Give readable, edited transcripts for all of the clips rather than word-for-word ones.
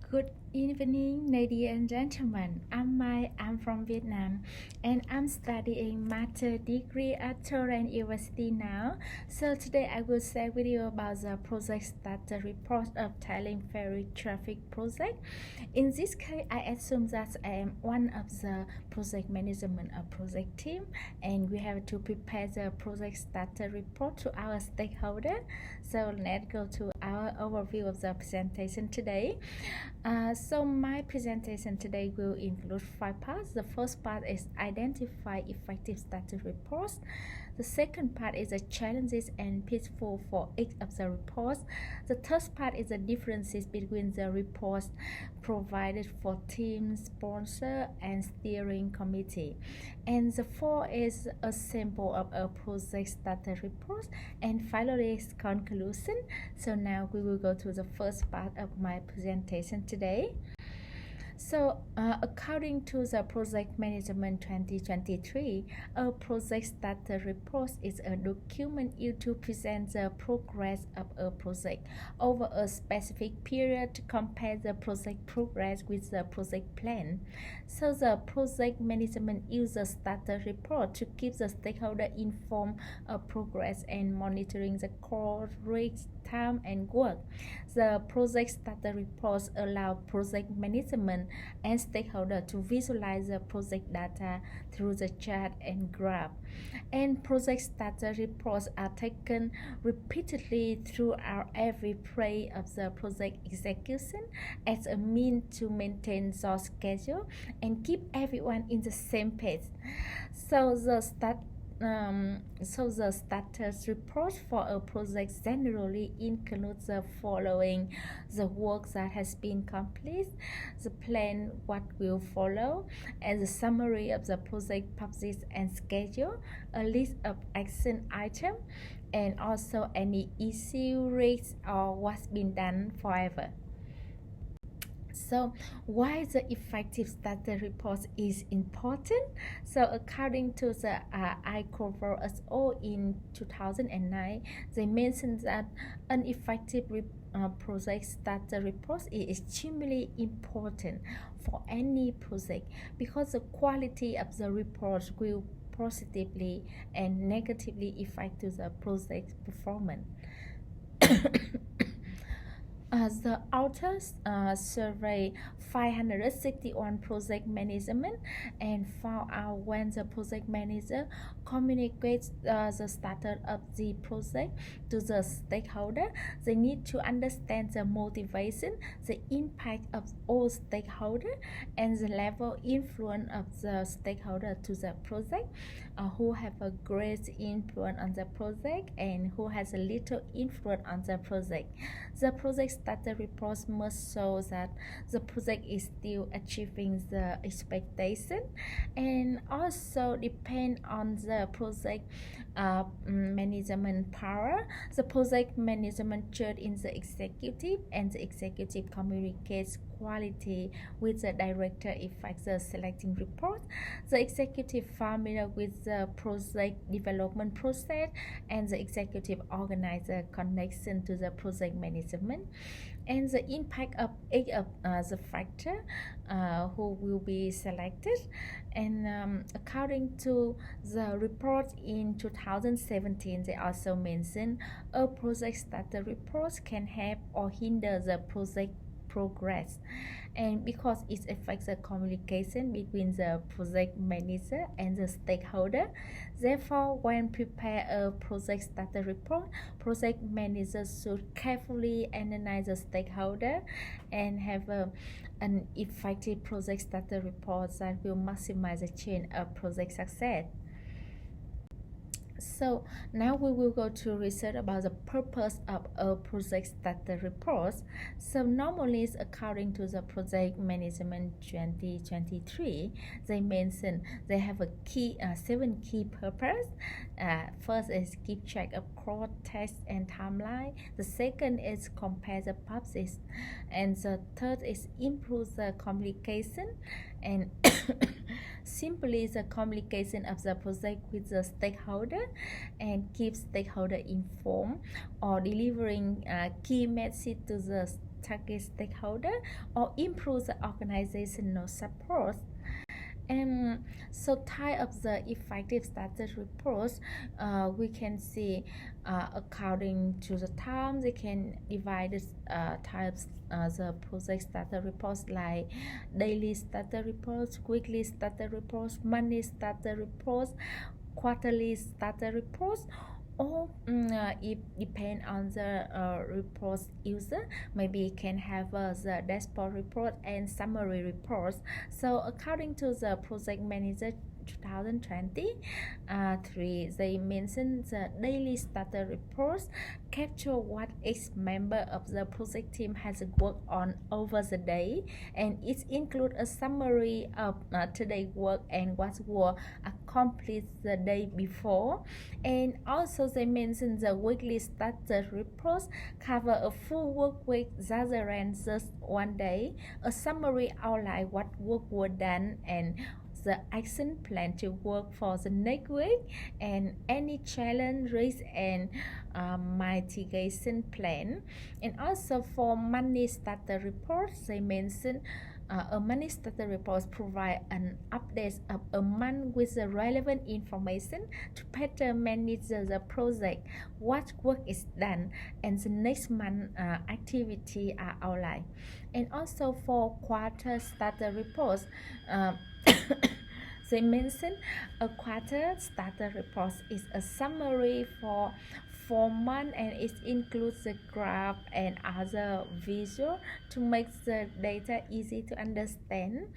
Good evening, ladies and gentlemen. I'm from Vietnam, and I'm studying master degree at Torrent University now. So today I will share with you about the project status report of Thailand Ferry Traffic Project. In this case, I assume that I am one of the project management of project team, and we have to prepare the project status report to our stakeholder. So let's go to our overview of the presentation today. So my presentation today will include 5 parts. The first part is identify effective status reports. The second part is the challenges and pitfalls for each of the reports. The third part is the differences between the reports provided for team, sponsor, and steering committee. And the fourth is a sample of a project status report. And finally, conclusion. So now we will go to the first part of my presentation today. So, according to the Project Management 2023, a project status report is a document used to present the progress of a project over a specific period to compare the project progress with the project plan. So, the project management uses status report to keep the stakeholder informed of progress and monitoring the core risk, time, and work. The project status reports allow project management and stakeholders to visualize the project data through the chart and graph. And project status reports are taken repeatedly throughout every phase of the project execution as a means to maintain the schedule and keep everyone in the same page. So the status report for a project generally includes the following: the work that has been completed, the plan what will follow, and the summary of the project purpose and schedule, a list of action items, and also any issue, risks, or what's been done forever. So why the effective status report is important? So according to the ICOVSO in 2009, they mentioned that an effective project status report is extremely important for any project because the quality of the report will positively and negatively affect the project performance. The authors surveyed 561 project management and found out when the project manager communicates the status of the project to the stakeholder, they need to understand the motivation, the impact of all stakeholders, and the level influence of the stakeholder to the project, who have a great influence on the project and who has a little influence on the project. The project status report must show that the project is still achieving the expectation, and also depend on the project management power. The project management chart in the executive, and the executive communicates quality with the director effects the selecting report. The executive familiar with the project development process, and the executive organizer connection to the project management, and the impact of each of the factor who will be selected. And according to the report in 2017, they also mentioned a project status report can help or hinder the project progress, and because it affects the communication between the project manager and the stakeholder. Therefore, when prepare a project status report, project managers should carefully analyze the stakeholder and have an effective project status report that will maximize the chance of project success. So now we will go to research about the purpose of a project status report. So normally, according to the Project Management 2023, they mention they have a key 7 key purpose. First is keep track of core text and timeline. The second is compare the purposes, and the third is improve the communication and simply the communication of the project with the stakeholder, and keep stakeholder informed or delivering key message to the target stakeholder or improve the organizational support. And so type of the effective status reports, we can see according to the time they can divide this types the project status reports like daily status reports, weekly status reports, monthly status reports, quarterly status reports, or it depend on the report user. Maybe can have the dashboard report and summary reports. So according to the project manager 2023, they mentioned the daily status reports capture what each member of the project team has worked on over the day, and it includes a summary of today's work and what was accomplished the day before. And also they mentioned the weekly status reports cover a full work week rather than just one day. A summary outline what work was done and the action plan to work for the next week, and any challenge, risk, and mitigation plan. And also for money status reports, they mention a money status report provide an update of a month with the relevant information to better manage the project, what work is done, and the next month activity are outlined. And also for quarter status reports, they mention a quarter status report is a summary for 4 months, and it includes the graph and other visual to make the data easy to understand.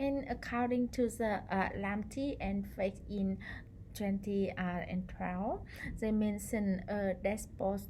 And according to the Lamty and Fake in 2012, they mention dashboard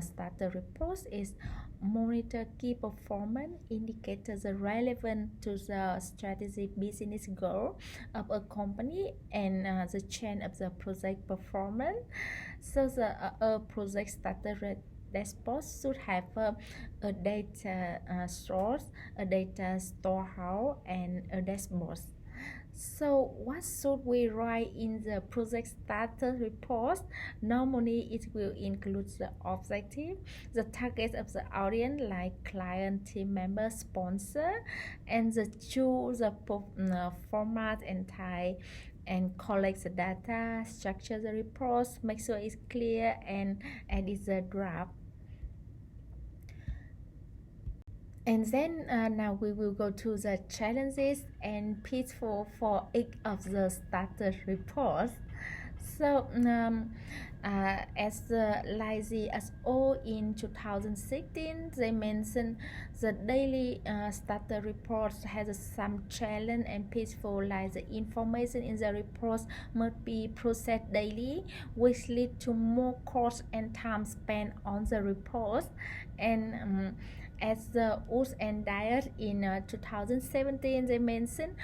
status report is monitor key performance indicators relevant to the strategic business goal of a company and the change of the project performance. So the project status dashboard should have a data source, a data storehouse, and a dashboard. So what should we write in the project status report? Normally it will include the objective, the target of the audience like client, team member, sponsor, and the choose the format and type, and collect the data, structure the reports, make sure it's clear, and edit the draft. And then now we will go to the challenges and pitfalls for each of the status reports. So as the lazy as all in 2016, they mentioned the daily status reports has some challenge and pitfall, like the information in the reports must be processed daily, which lead to more cost and time spent on the reports. And as the Oots and Diet in 2017, they mentioned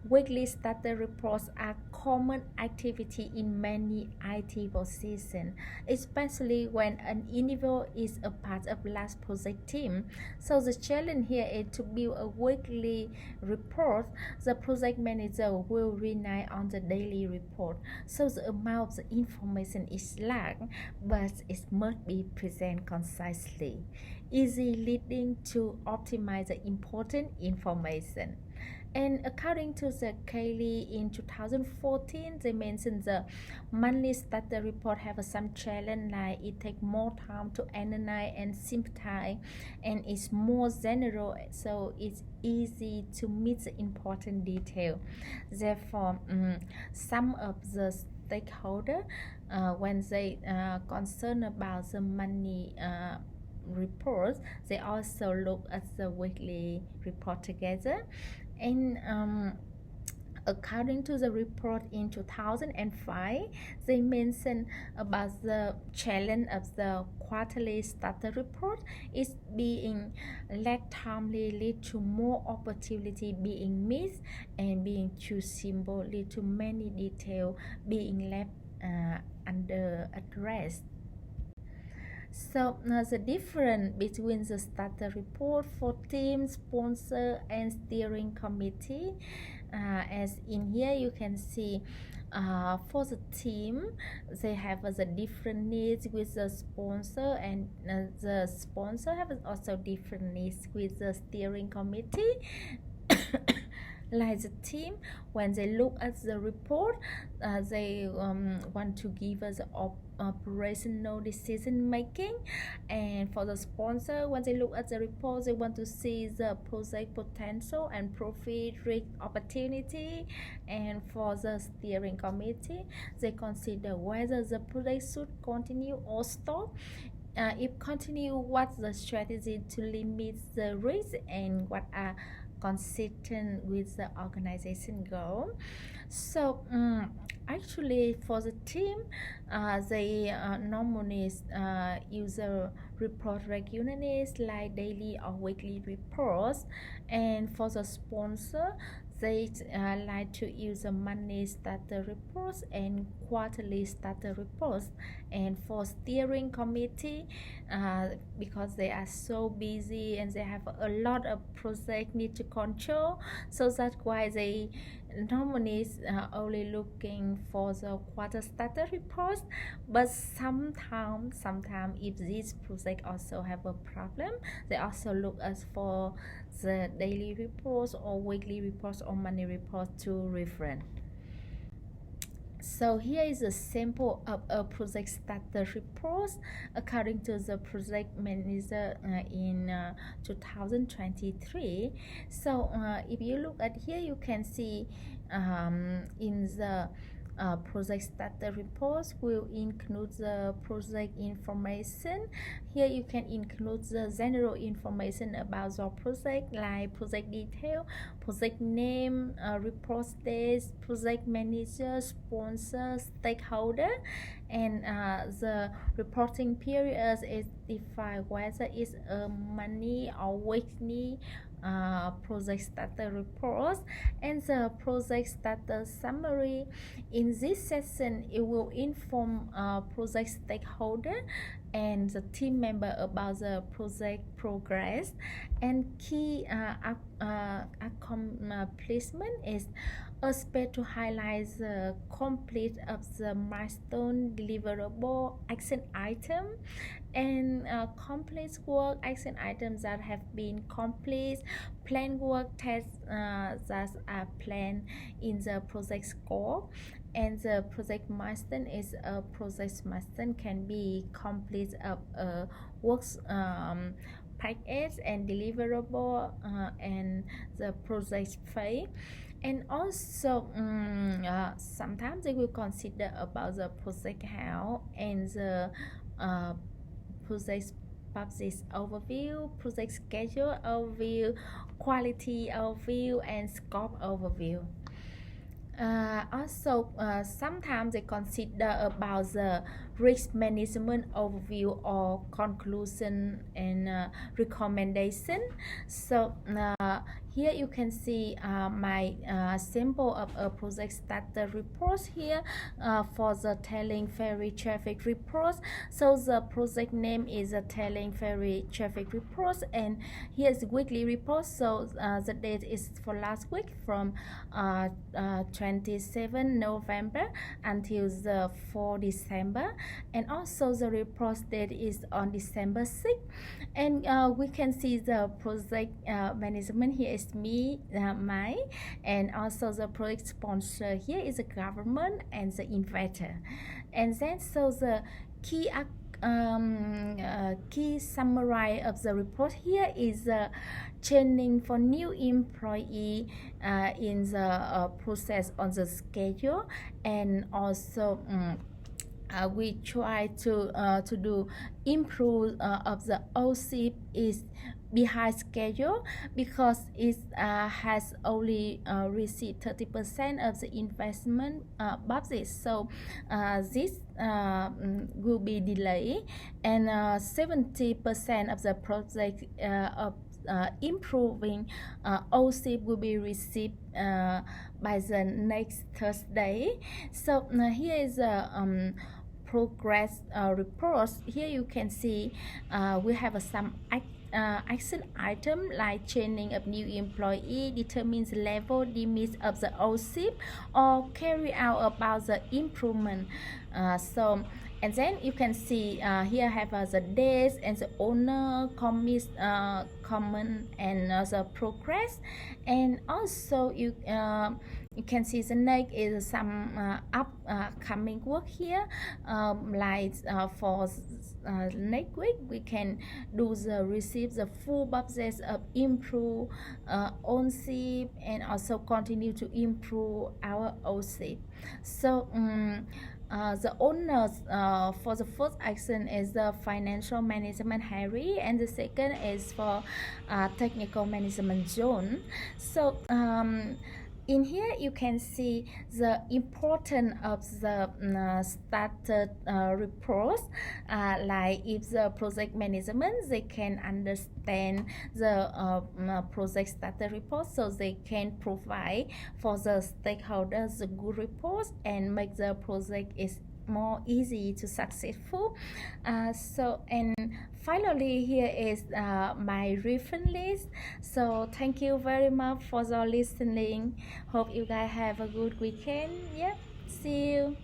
weekly status reports are common activity in many IT positions, especially when an individual is a part of large project team. So the challenge here is to build a weekly report. The project manager will rely on the daily report, so the amount of the information is large, but it must be presented concisely, easy leading to optimize the important information. And according to the Kelly in 2014, they mentioned the monthly status report have some challenge, like it takes more time to analyze and sympathize, and it's more general, so it's easy to miss the important detail. Therefore, some of the stakeholders, when they concerned about the money reports, they also look at the weekly report together. And according to the report in 2005, they mentioned about the challenge of the quarterly status report is being lack timely, lead to more opportunity being missed, and being too simple lead to many details being left under addressed. So the difference between the starter report for team, sponsor, and steering committee, as in here you can see, for the team, they have the different needs with the sponsor, and the sponsor have also different needs with the steering committee. Like the team, when they look at the report, they want to give us operational decision making, and for the sponsor, when they look at the report, they want to see the project potential and profit risk opportunity, and for the steering committee, they consider whether the project should continue or stop. If continue, what's the strategy to limit the risk, and what are consistent with the organization goal. So actually for the team, they normally use a report regularly, like daily or weekly reports, and for the sponsor, they like to use a monthly starter reports and quarterly starter reports. And for steering committee, because they are so busy and they have a lot of projects need to control, so that's why they normally only looking for the quarter starter reports. But sometimes if this project also have a problem, they also look us for the daily reports or weekly reports or monthly reports to reference. So here is a sample of a project starter report according to the project manager in 2023. So if you look at here, you can see in the project starter reports will include the project information. Here you can include the general information about your project, like project detail, project name, report stage, project manager, sponsor, stakeholder, and the reporting period is defined whether it's a monthly or weekly project starter reports, and the project starter summary. In this session, it will inform project stakeholder and the team member about the project progress, and key accomplishment is a space to highlight the complete of the milestone deliverable action item, and complete work action items that have been complete, plan work tasks that are planned in the project scope. And the project milestone is a project milestone can be complete of works package and deliverable, and the project phase. And also sometimes they will consider about the project how and the project publish overview, project schedule overview, quality overview, and scope overview. Also, sometimes they consider about the risk management overview or conclusion and recommendation. So here you can see my sample of a project starter report here for the Tailing Ferry traffic report. So the project name is a Tailing Ferry traffic report, and here's weekly report. So the date is for last week from 27 November until the 4 December, and also the report date is on December 6th. And we can see the project management here is me, my, and also the project sponsor here is the government and the investor. And then so the key key summary of the report here is training for new employee in the process on the schedule, and also we try to do improve of the OC is behind schedule because it has only received 30% of the investment budget. So this will be delayed, and 70% of the project of improving OC will be received by the next Thursday. So here is a progress reports. Here you can see we have some action item like training of new employee, determines level limits of the OSIP, or carry out about the improvement. And then you can see here have the dates and the owner commits comment and the progress. And also you can see the next is some upcoming work here, like for next week we can do the receive the full budget of improve ownership and also continue to improve our ownership. So the owners for the first action is the financial management Harry, and the second is for technical management John. So in here you can see the importance of the started reports, like if the project management they can understand the project started report, so they can provide for the stakeholders the good reports and make the project is more easy to successful. And finally here is my reference list. So thank you very much for your listening. Hope you guys have a good weekend. Yeah, see you.